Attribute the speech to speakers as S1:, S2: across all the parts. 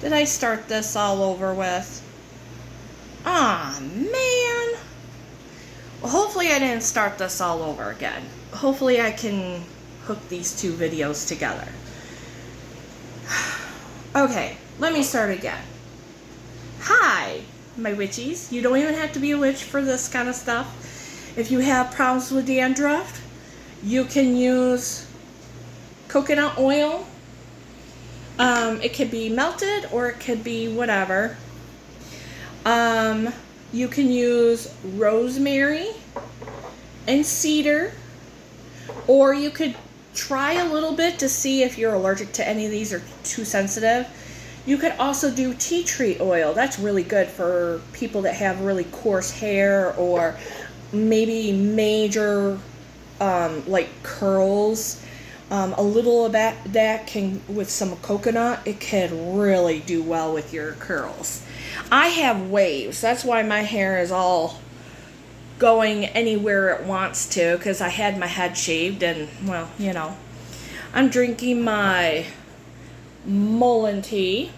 S1: Did I start this all over with? Aw, man. Well, hopefully I didn't start this all over again. Hopefully I can hook these two videos together. Okay, let me start again. Hi, my witchies. You don't even have to be a witch for this kind of stuff. If you have problems with dandruff, you can use coconut oil. It could be melted or it could be whatever. You can use rosemary and cedar, or you could try a little bit to see if you're allergic to any of these or too sensitive. You could also do tea tree oil. That's really good for people that have really coarse hair or maybe major like curls. A little of that can, with some coconut, it can really do well with your curls. I have waves. That's why my hair is all going anywhere it wants to, because I had my head shaved and, well, you know. I'm drinking my Mullein tea,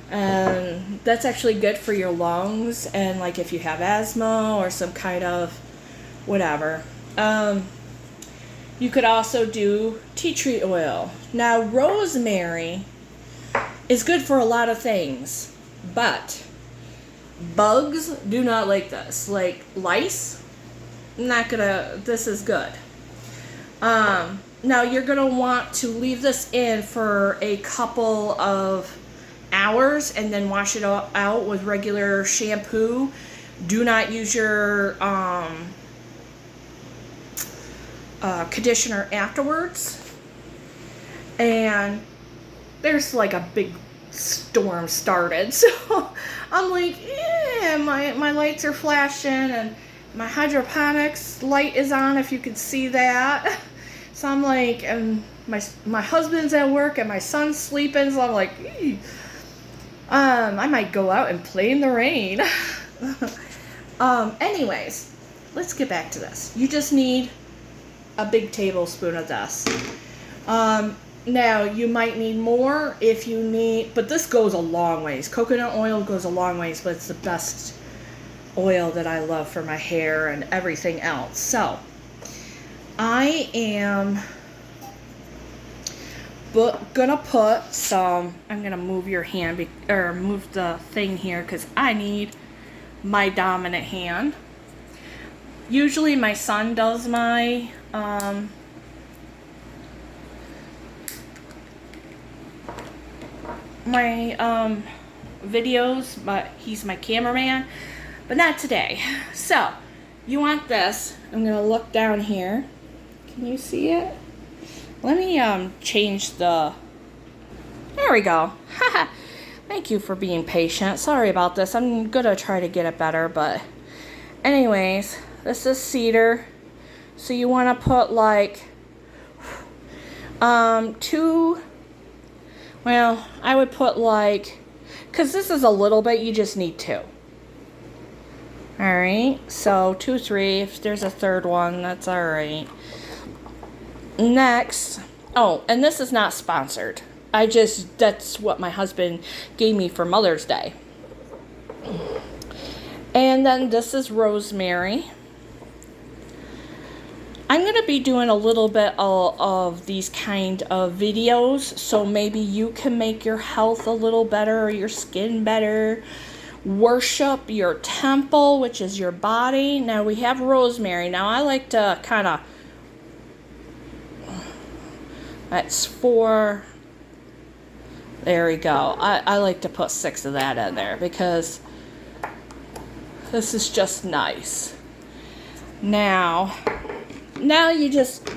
S1: and that's actually good for your lungs and like if you have asthma or some kind of whatever. You could also do tea tree oil. Now, rosemary is good for a lot of things, but bugs do not like this. Like lice, this is good. Now, you're gonna want to leave this in for a couple of hours and then wash it out with regular shampoo. Do not use your conditioner afterwards. And there's like a big storm started, so I'm like, yeah, my lights are flashing and my hydroponics light is on, if you could see that. So I'm like, and my husband's at work and my son's sleeping, so I'm like, I might go out and play in the rain. Anyways, let's get back to this. You just need a big tablespoon of this. Now, you might need more if you need, but this goes a long ways. Coconut oil goes a long ways, but it's the best oil that I love for my hair and everything else. So, I am gonna put some, I'm gonna move your hand, or move the thing here, because I need my dominant hand. Usually my son does my videos, but he's my cameraman, but not today. So you want this. I'm gonna look down here. Can you see it? Let me change the, there we go. Thank you for being patient. Sorry about this. I'm gonna try to get it better, but anyways, this is cedar. So you want to put like two, well, I would put like, because this is a little bit, you just need two. Alright, so 2, 3, if there's a third one, that's alright. Next, oh, and this is not sponsored. That's what my husband gave me for Mother's Day. And then this is rosemary. I'm going to be doing a little bit of these kind of videos, so maybe you can make your health a little better or your skin better. Worship your temple, which is your body. Now we have rosemary. Now I like to kind of, that's 4, there we go. I like to put 6 of that in there because this is just nice. Now you just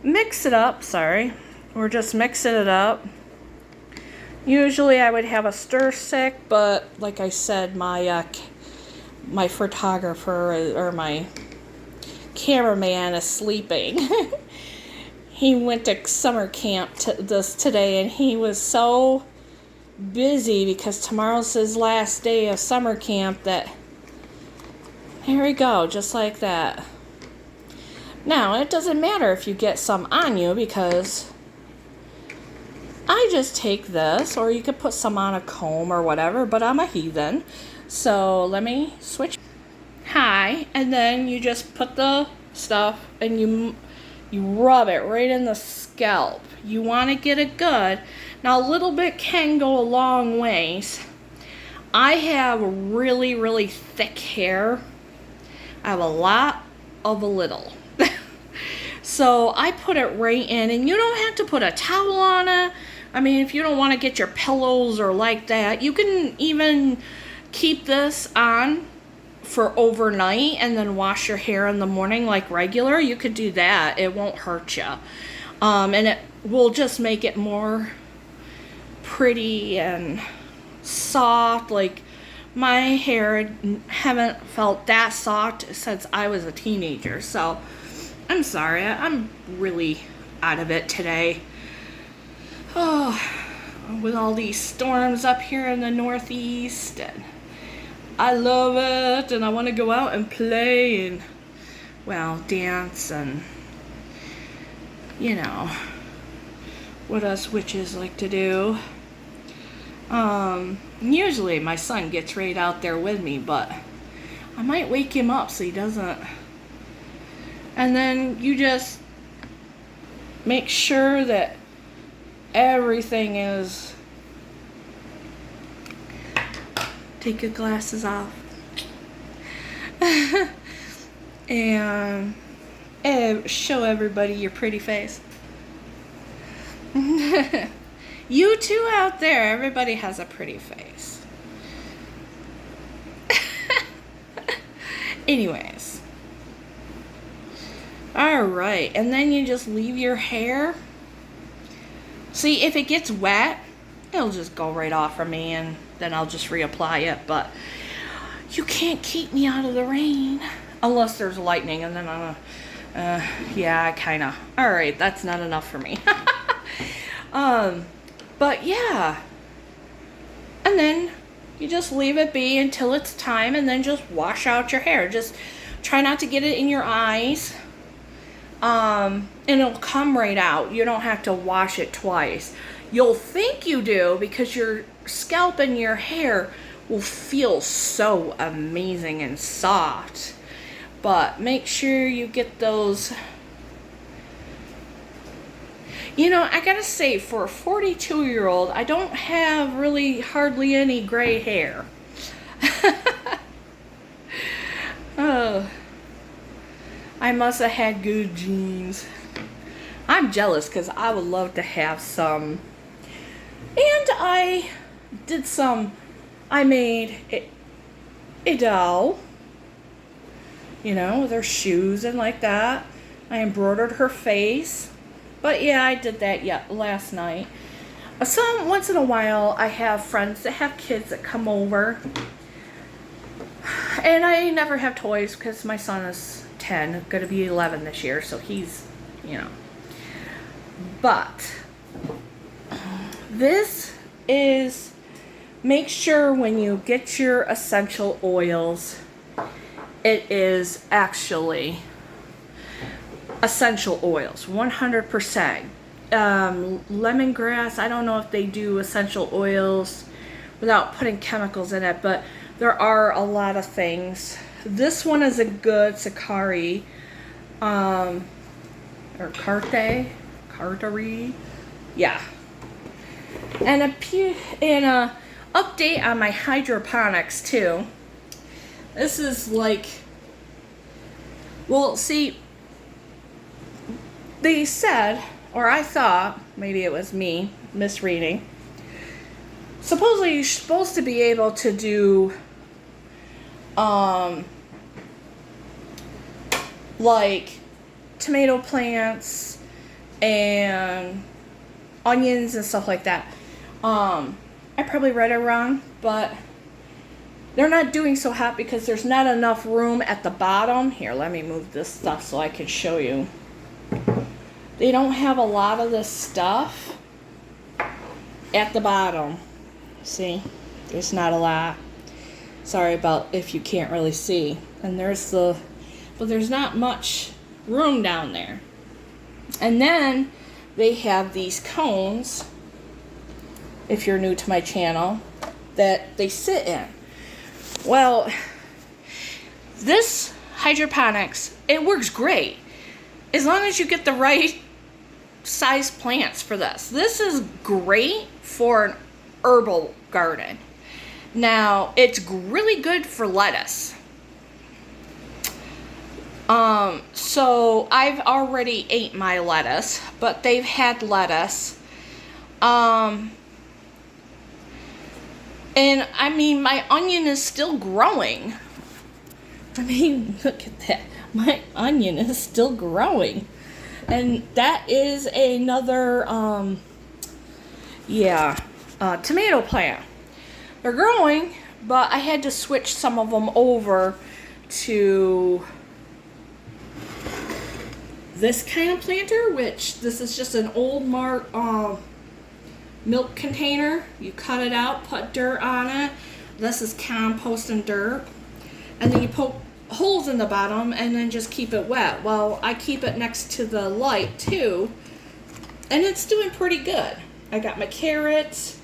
S1: mix it up. Sorry, we're just mixing it up. Usually I would have a stir stick, but like I said, my photographer or my cameraman is sleeping. He went to summer camp today, and he was so busy because tomorrow's his last day of summer camp that, here we go, just like that. Now, it doesn't matter if you get some on you because I just take this, or you could put some on a comb or whatever, but I'm a heathen. So let me switch. Hi, and then you just put the stuff and you rub it right in the scalp. You want to get it good. Now a little bit can go a long ways. I have really, really thick hair. I have a lot of a little. So I put it right in, and you don't have to put a towel on it. I mean, if you don't want to get your pillows or like that, you can even keep this on for overnight and then wash your hair in the morning like regular. You could do that. It won't hurt you. And it will just make it more pretty and soft. Like, my hair haven't felt that soft since I was a teenager. So I'm sorry, I'm really out of it today. Oh, with all these storms up here in the Northeast, and I love it, and I want to go out and play and, well, dance and, you know, what us witches like to do. Usually my son gets right out there with me, but I might wake him up so he doesn't. And then you just make sure that everything is, take your glasses off, and show everybody your pretty face. You too out there, everybody has a pretty face. Anyways. Alright, and then you just leave your hair. See, if it gets wet, it'll just go right off of me, and then I'll just reapply it. But you can't keep me out of the rain unless there's lightning, and then yeah, kind of. Alright, that's not enough for me. But yeah, and then you just leave it be until it's time, and then just wash out your hair. Just try not to get it in your eyes, and it'll come right out. You don't have to wash it twice. You'll think you do, because your scalp and your hair will feel so amazing and soft. But make sure you get those. You know, I gotta say, for a 42-year-old, I don't have really hardly any gray hair. Oh, I must have had good genes. I'm jealous because I would love to have some. And I did some, I made a doll, you know, with her shoes and like that. I embroidered her face. But yeah, I did that last night. Once in a while, I have friends that have kids that come over. And I never have toys because my son is 10, going to be 11 this year, so he's, you know. But this is, make sure when you get your essential oils, it is actually essential oils, 100%. Lemongrass, I don't know if they do essential oils without putting chemicals in it, but there are a lot of things. This one is a good Sakari, or Cartari, yeah. And a update on my hydroponics too. This is like, well, see, they said, or I thought, maybe it was me misreading, supposedly you're supposed to be able to do like tomato plants and onions and stuff like that. I probably read it wrong, but they're not doing so hot because there's not enough room at the bottom. Here, let me move this stuff so I can show you. They don't have a lot of this stuff at the bottom. See, there's not a lot. Sorry about if you can't really see. And there's but there's not much room down there. And then they have these cones if you're new to my channel, that they sit in. Well, this hydroponics, it works great as long as you get the right size plants for this. This is great for an herbal garden. Now, it's really good for lettuce. So I've already ate my lettuce, but they've had lettuce. And I mean, my onion is still growing. I mean, look at that. My onion is still growing. And that is another, tomato plant. They're growing, but I had to switch some of them over to this kind of planter, which this is just an old milk container. You cut it out, put dirt on it. This is compost and dirt. And then you poke holes in the bottom and then just keep it wet. Well, I keep it next to the light too, and it's doing pretty good. I got my carrots.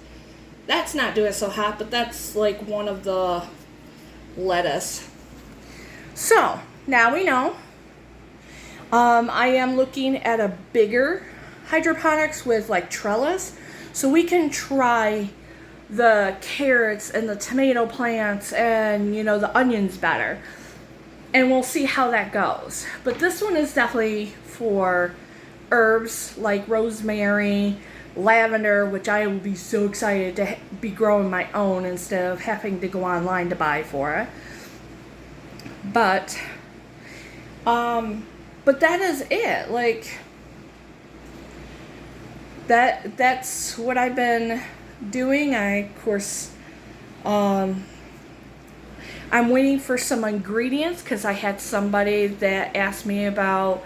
S1: That's not doing so hot, but that's like one of the lettuce. So now we know. I am looking at a bigger hydroponics with like trellis, so we can try the carrots and the tomato plants and, you know, the onions better. And we'll see how that goes. But this one is definitely for herbs like rosemary, lavender, which I will be so excited to be growing my own instead of having to go online to buy for it. But that is it. Like, that's what I've been doing. Of course, I'm waiting for some ingredients because I had somebody that asked me about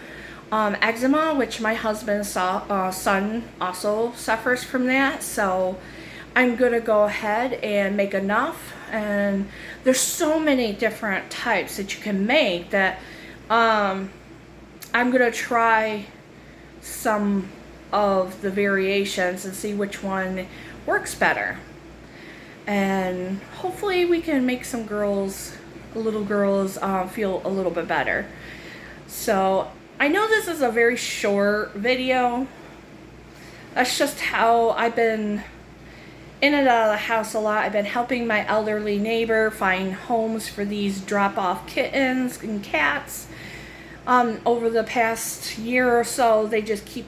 S1: eczema, which my husband's son also suffers from that. So I'm going to go ahead and make enough. And there's so many different types that you can make that I'm going to try some of the variations and see which one works better. And hopefully we can make some little girls feel a little bit better. So I know this is a very short video. That's just how I've been in and out of the house a lot. I've been helping my elderly neighbor find homes for these drop-off kittens and cats. Over the past year or so, they just keep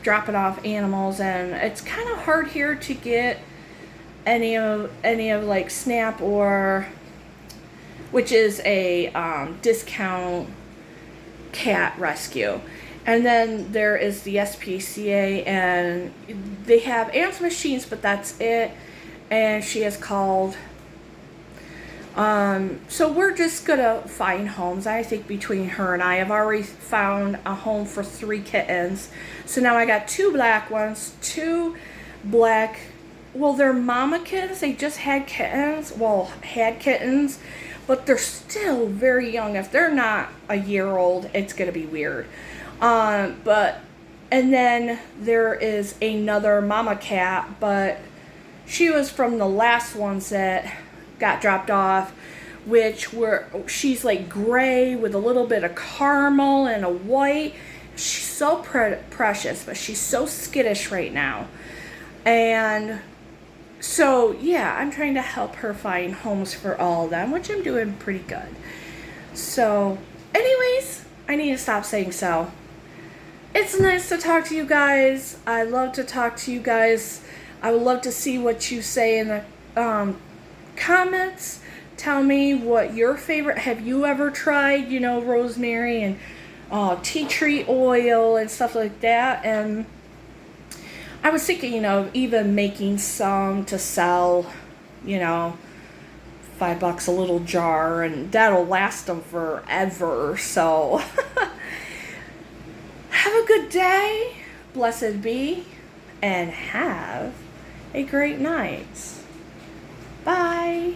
S1: dropping off animals, and it's kind of hard here to get any of like SNAP, or which is a discount cat rescue. And then there is the SPCA, and they have answer machines, but that's it. And she has called. So we're just gonna find homes. I think between her and I have already found a home for 3 kittens. So now I got 2 black ones, 2 black. Well, they're mama kittens. They just had kittens. Well, had kittens, but they're still very young. If they're not a year old, it's gonna be weird. And then there is another mama cat, but she was from the last ones that got dropped off, she's like gray with a little bit of caramel and a white. She's so precious, but she's so skittish right now. And so, yeah, I'm trying to help her find homes for all of them, which I'm doing pretty good. So, anyways, I need to stop saying so. It's nice to talk to you guys. I love to talk to you guys. I would love to see what you say in the comments. Tell me what your favorite, have you ever tried, you know, rosemary and tea tree oil and stuff like that. And I was thinking, you know, even making some to sell, you know, $5 a little jar, and that'll last them forever. So have a good day, blessed be, and have a great night. Bye.